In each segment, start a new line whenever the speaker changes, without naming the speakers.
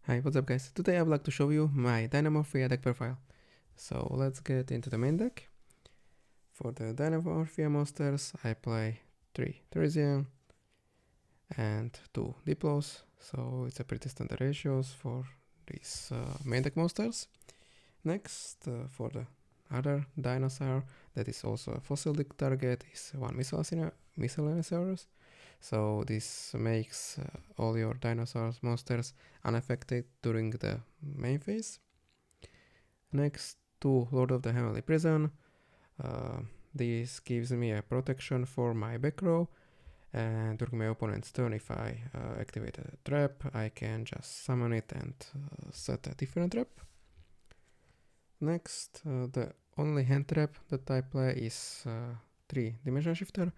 Hi, what's up guys? Today I would like to show you my Dinomorhpia deck profile. So let's get into the main deck. For the Dinomorhpia monsters, I play 3 Therizia and 2 Diplos. So it's a pretty standard ratios for these main deck monsters. Next, for the other dinosaur that is also a fossil deck target is 1 Miscellaneous. So this makes all your dinosaurs monsters unaffected during the main phase. Next, 2 Lord of the Heavenly Prison. This gives me a protection for my back row, and during my opponent's turn, if I activate a trap, I can just summon it and set a different trap. Next, the only hand trap that I play is 3 Dimension Shifter.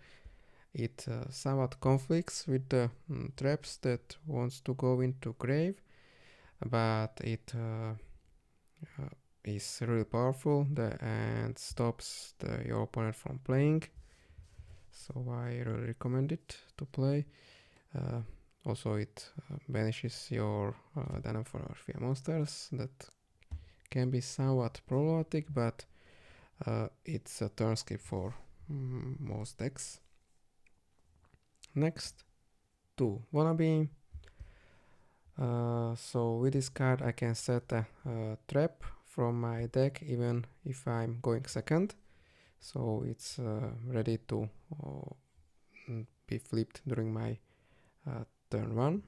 It somewhat conflicts with the traps that wants to go into grave, but it is really powerful and stops your opponent from playing. So I really recommend it to play. Also, it banishes your Dinomorhpia monsters that can be somewhat problematic, but it's a turn skip for most decks. Next, 2 Wannabe. So with this card I can set a trap from my deck even if I'm going second. So it's ready to be flipped during my turn 1.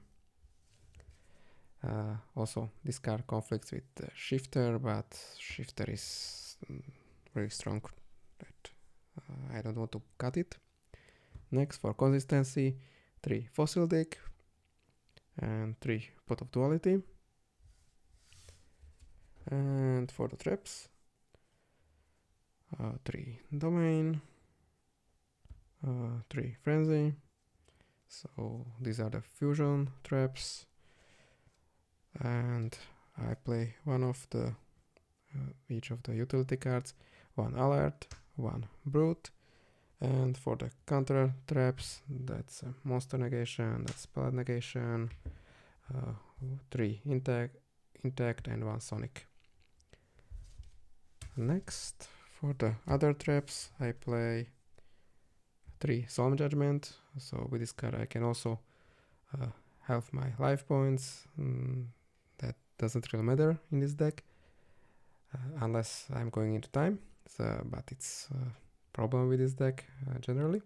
Also, this card conflicts with Shifter, but Shifter is very strong that I don't want to cut it. Next, for consistency, 3 Fossil Deck and 3 Pot of Duality. And for the traps, 3 Domain, 3 Frenzy. So these are the fusion traps, and I play one of the each of the utility cards, 1 Alert, 1 Brute, and for the counter traps, that's Monster Negation, that's Spell Negation, 3 Intact and 1 Sonic. Next, for the other traps, I play 3 Solemn Judgment. So with this card I can also half my life points. That doesn't really matter in this deck unless I'm going into time, but it's a problem with this deck generally.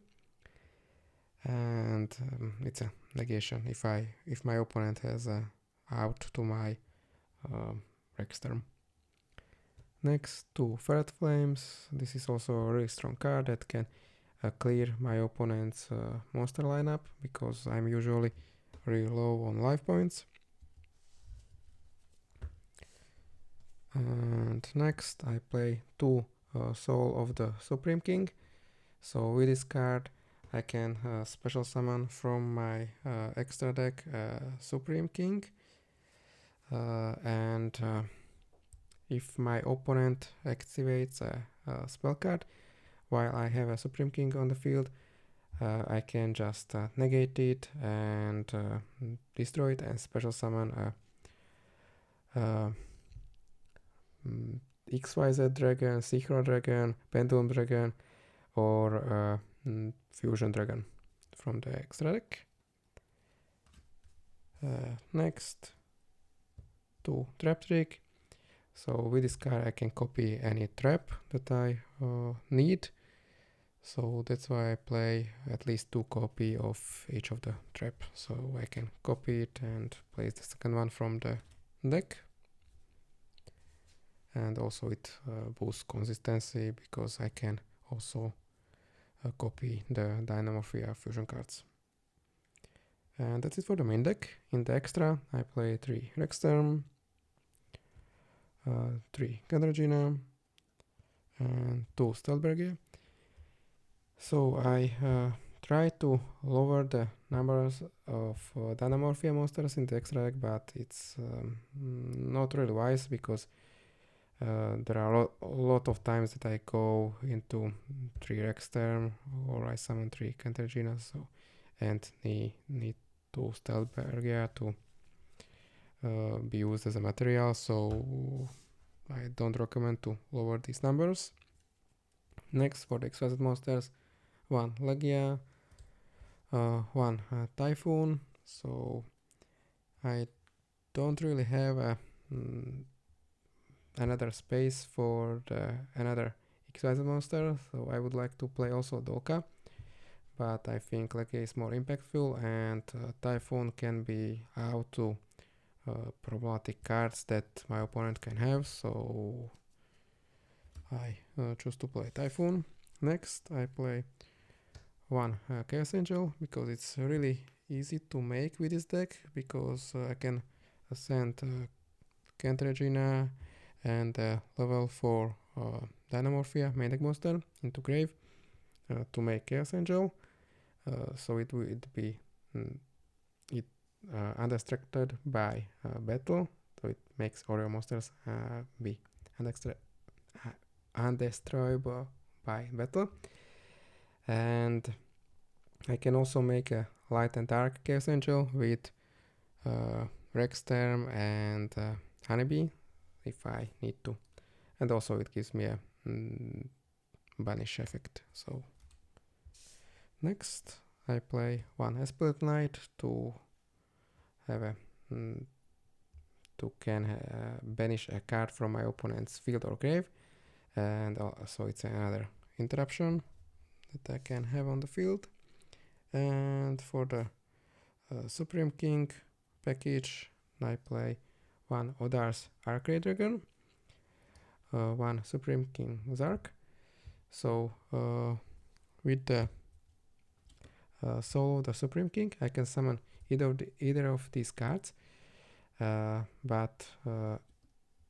And it's a negation if my opponent has out to my Rexterm. Next, 2 Ferret Flames. This is also a really strong card that can clear my opponent's monster lineup because I'm usually really low on life points. And next I play 2 Soul of the Supreme King. So with this card I can special summon from my extra deck Supreme King, and if my opponent activates a spell card while I have a Supreme King on the field, I can just negate it and destroy it and special summon a XYZ Dragon, Synchro Dragon, Pendulum Dragon, or Fusion Dragon from the extra deck. Next, 2 Trap Trick. So with this card I can copy any trap that I need. So that's why I play at least 2 copy of each of the trap. So I can copy it and place the second one from the deck. And also it boosts consistency because I can also copy the Dinomorhpia fusion cards. And that's it for the main deck. In the extra I play 3 Rexterm, 3 Gandargina, and 2 Stelbergia. So I try to lower the numbers of Dinomorhpia monsters in the extra deck, but it's not really wise because there are a lot of times that I go into 3 Rexterm or I summon 3 Cantergina, and need 2 Stelbergia to be used as a material, so I don't recommend to lower these numbers. Next, for the XYZ monsters, 1 Legia, 1 Typhoon. So I don't really have another space for another XYZ monster, so I would like to play also Dolka, but I think Legia is more impactful, and Typhoon can be out to problematic cards that my opponent can have, so I choose to play Typhoon. Next, I play 1 Chaos Angel, because it's really easy to make with this deck, because I can send Kent Regina and level 4 Dinomorhpia main deck monster into grave to make Chaos Angel, so it would be undistracted by battle, so it makes all your monsters be undestroyable by battle. And I can also make a light and dark Chaos Angel with Rexterm and Honeybee if I need to, and also it gives me a banish effect. So next I play 1 Esprit Knight to have a banish a card from my opponent's field or grave, and so it's another interruption that I can have on the field. And for the Supreme King package, I play 1 Odar's Arcade Dragon, 1 Supreme King Zark. So with the Soul of the Supreme King, I can summon either of these cards, but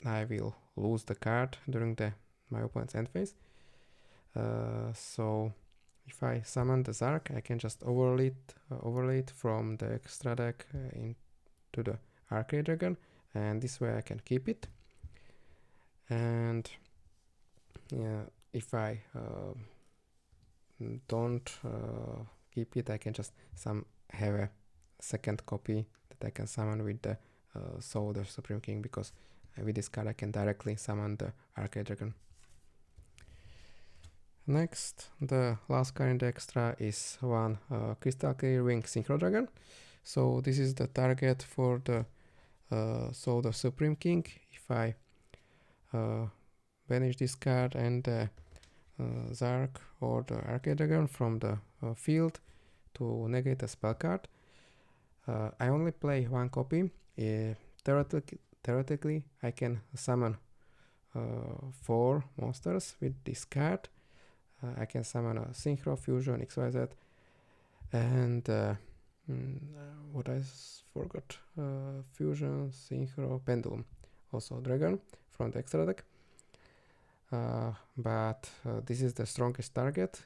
I will lose the card during my opponent's end phase. So if I summon the Zark, I can just overlay it from the extra deck into the Arcade Dragon, and this way I can keep it. And if I don't keep it, I can just have a second copy that I can summon with the Soul of the Supreme King, because with this card I can directly summon the Arcade Dragon. Next, the last card in the extra is 1 Crystal Clear Wing Synchro Dragon. So this is the target for the Soul of the Supreme King. If I banish this card and the Zark or the Arcade Dragon from the field to negate a spell card, I only play 1 copy. Theoretically, I can summon 4 monsters with this card. I can summon a Synchro, Fusion, XYZ, and what I forgot, Fusion, Synchro, Pendulum, also Dragon from the extra deck. But this is the strongest target,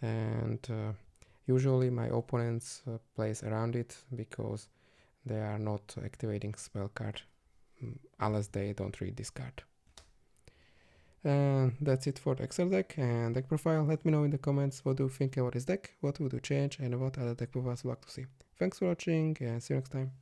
and usually my opponents plays around it because they are not activating spell card unless they don't read this card. And that's it for the Excel deck and deck profile. Let me know in the comments what do you think about this deck, what would you change, and what other deck profiles you like to see. Thanks for watching, and see you next time.